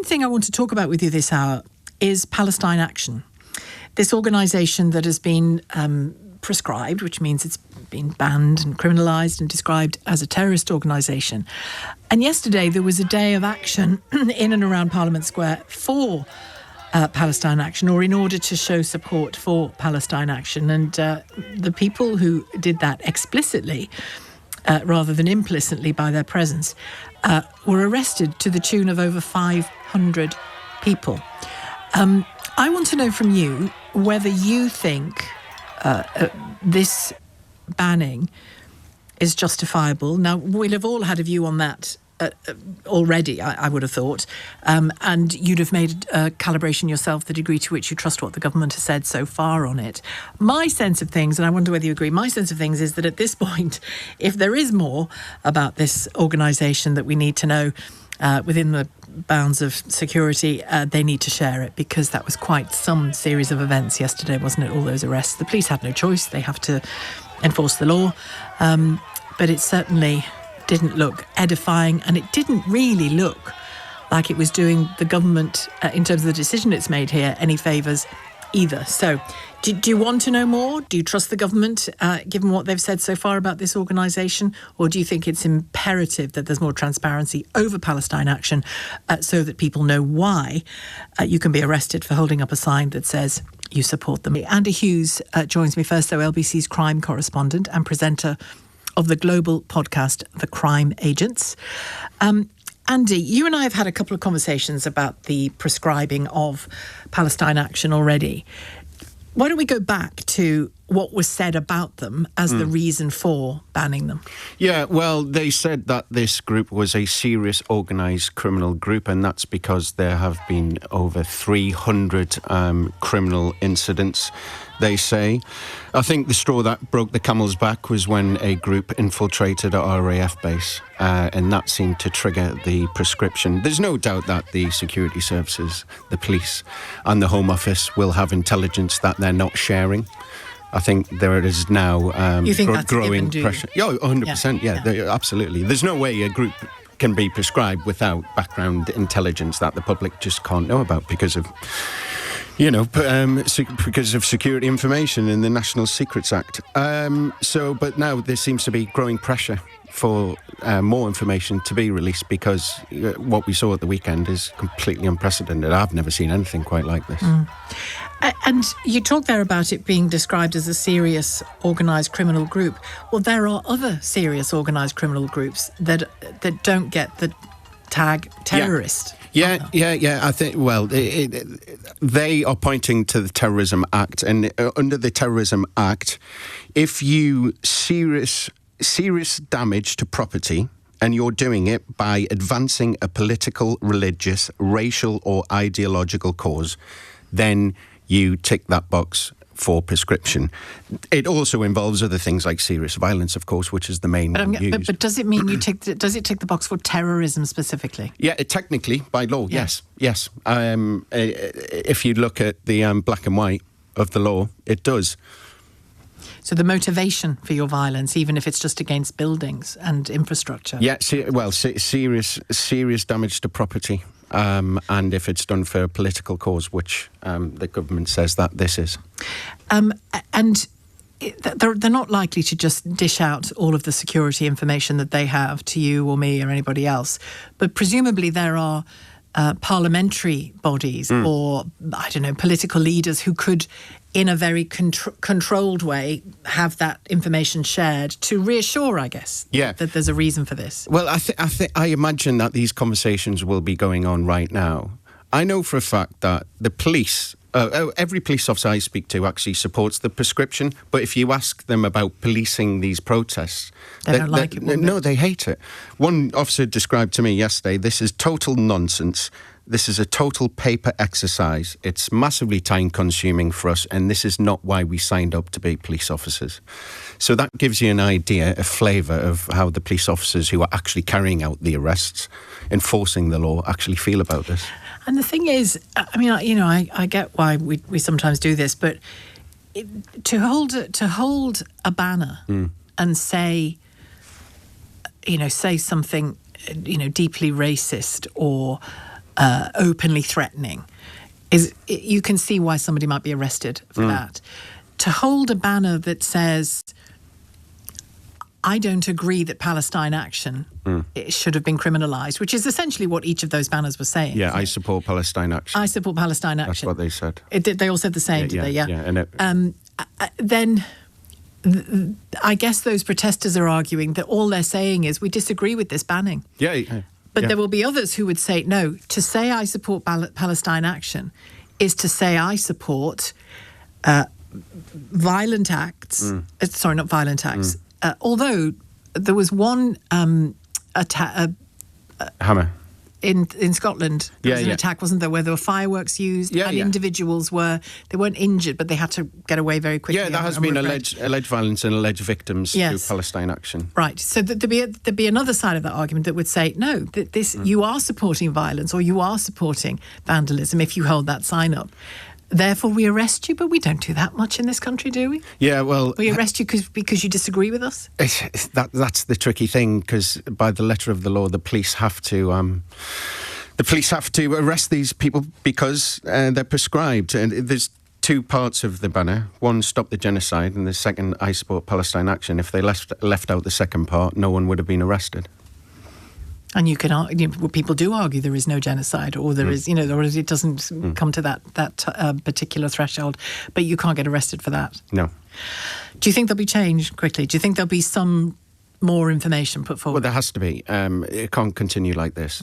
main thing I want to talk about with you this hour is Palestine Action, this organisation that has been proscribed, which means it's been banned and criminalised and described as a terrorist organisation. And yesterday there was a day of action in and around Parliament Square for Palestine Action, or in order to show support for Palestine Action. And the people who did that explicitly, rather than implicitly by their presence, were arrested to the tune of over 500 people. I want to know from you whether you think this banning is justifiable. Now, we'll have all had a view on that already, I would have thought, and you'd have made a calibration yourself, the degree to which you trust what the government has said so far on it. My sense of things, and I wonder whether you agree, my sense of things is that at this point, if there is more about this organisation that we need to know within the bounds of security, they need to share it, because that was quite some series of events yesterday, wasn't it? All those arrests. The police had no choice. They have to enforce the law. But it certainly didn't look edifying, and it didn't really look like it was doing the government, in terms of the decision it's made here, any favours either. So do you want to know more? Do you trust the government, given what they've said so far about this organisation? Or do you think it's imperative that there's more transparency over Palestine Action, so that people know why you can be arrested for holding up a sign that says you support them? Andy Hughes joins me first, though, LBC's crime correspondent and presenter of the global podcast, The Crime Agents. Andy, you and I have had a couple of conversations about the prescribing of Palestine Action already. Why don't we go back to what was said about them as the reason for banning them? Yeah, well, they said that this group was a serious organised criminal group, and that's because there have been over 300 criminal incidents, they say. I think the straw that broke the camel's back was when a group infiltrated a RAF base, and that seemed to trigger the prescription. There's no doubt that the security services, the police and the Home Office will have intelligence that they're not sharing. I think there is now you think that's growing given, pressure. Yeah, 100%. Yeah. Absolutely. There's no way a group can be prescribed without background intelligence that the public just can't know about because of, because of security information in the National Secrets Act. But now there seems to be growing pressure for more information to be released, because what we saw at the weekend is completely unprecedented. I've never seen anything quite like this. And you talk there about it being described as a serious organised criminal group. Well, there are other serious organised criminal groups that don't get the tag terrorist. Yeah. I think, well, they are pointing to the Terrorism Act, and under the Terrorism Act, if you serious damage to property, and you're doing it by advancing a political, religious, racial or ideological cause, then you tick that box for prescription. It also involves other things like serious violence, of course, which is the main one used. But does it mean does it tick the box for terrorism specifically? Yeah, technically, by law, yes. If you look at the black and white of the law, it does. So the motivation for your violence, even if it's just against buildings and infrastructure. Yeah, serious damage to property. And if it's done for a political cause, which the government says that this is. And they're not likely to just dish out all of the security information that they have to you or me or anybody else. But presumably there are parliamentary bodies or, I don't know, political leaders who could, in a very controlled way, have that information shared to reassure, I guess, that there's a reason for this. Well, I imagine that these conversations will be going on right now. I know for a fact that the police, every police officer I speak to actually supports the prescription, but if you ask them about policing these protests, they don't like it. No, they hate it. One officer described to me yesterday, this is total nonsense. This is a total paper exercise. It's massively time-consuming for us, and this is not why we signed up to be police officers. So that gives you an idea, a flavour of how the police officers who are actually carrying out the arrests, enforcing the law, actually feel about this. And the thing is, I mean, I get why we sometimes do this, but to hold a banner and say something, deeply racist or openly threatening, you can see why somebody might be arrested for that. To hold a banner that says, I don't agree that Palestine Action it should have been criminalised, which is essentially what each of those banners were saying. Yeah, I support Palestine Action. I support Palestine Action. That's what they said. They all said the same, did they? Yeah. And Then I guess those protesters are arguing that all they're saying is we disagree with this banning. But there will be others who would say, no, to say I support Palestine Action is to say I support violent acts. Sorry, not violent acts. Although there was one Hammer. In Scotland, there was an attack, wasn't there, where there were fireworks used and individuals they weren't injured, but they had to get away very quickly. Yeah, there has been alleged violence and alleged victims through Palestine Action. Right. So there'd be another side of that argument that would say, no, this you are supporting violence or you are supporting vandalism if you hold that sign up. Therefore, we arrest you, but we don't do that much in this country, do we? Yeah, well... We arrest you because you disagree with us? That's the tricky thing, because by the letter of the law, the police have to arrest these people because they're proscribed. And there's two parts of the banner. One, stop the genocide, and the second, I support Palestine Action. If they left out the second part, no one would have been arrested. And you can argue, people do argue there is no genocide, or there is, or it doesn't come to that particular threshold, but you can't get arrested for that. No. Do you think there'll be change quickly? Do you think there'll be some more information put forward? Well, there has to be. It can't continue like this.